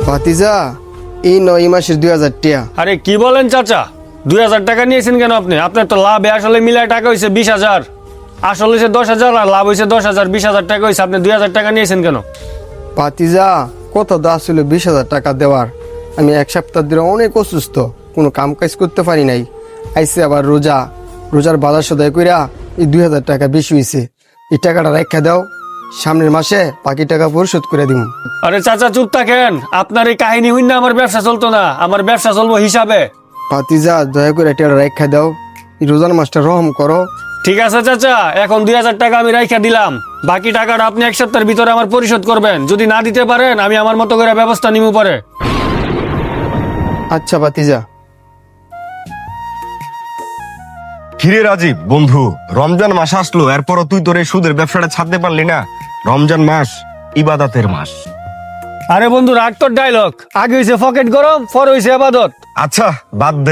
ভাতিজা এই 9 মাসের 2000 টাকা। আরে কি বলেন চাচা, 2000 টাকা নিয়েছেন কেন আপনি? আপনার তো লাভ আসলে মিলায় টাকা হয়েছে 20,000, আসলে হয়েছে 10,000 আর লাভ হয়েছে 10,000, 20,000 টাকা হয়েছে। আপনি 2000 টাকা নিয়েছেন কেন? ভাতিজা কত দাস ছিল 20,000 টাকা দেওয়ার। আমি এক সপ্তাহ ধরে অনেক অসুস্থ, কোনো কাম কাজ করতে পারি নাই। আইসে আবার রোজার বাজার সদাই কইরা এই 2000 টাকা বেশি হয়েছে। এই টাকাটা রেখা দাও, সামনের মাসে বাকি টাকা পরিশোধ করে দিব। আরে চাচা চুপ থাকেন, আপনার এই কাহিনী হইন না আমার ব্যবসা চলতো না, আমার ব্যবসা চলবো হিসাবে। ভাতিজা দয়া করে টাকা রেখা দাও, এই রোজার মাসটা রহম করো। ঠিক আছে চাচা, এখন 2000 টাকা আমি রাইখা দিলাম, বাকি টাকাটা আপনি এক সপ্তাহের ভিতরে আমার পরিশোধ করবেন। যদি না দিতে পারেন আমি আমার মতো করে ব্যবস্থা নিব পরে। আচ্ছা ভাতিজা। কিরে রাজীব বন্ধু, রমজান মাস আসলো, এরপরও তুই তোর এই সুদের ব্যবসাটা ছাড়তে পারলি না। রমজান মাস ইবাদতের মাস। আরে বন্ধু রাগ তোর ডায়লগ, আগে হয়েছে পকেট গরম, পরে হয়েছে আবাদত। আচ্ছা বাদ দে।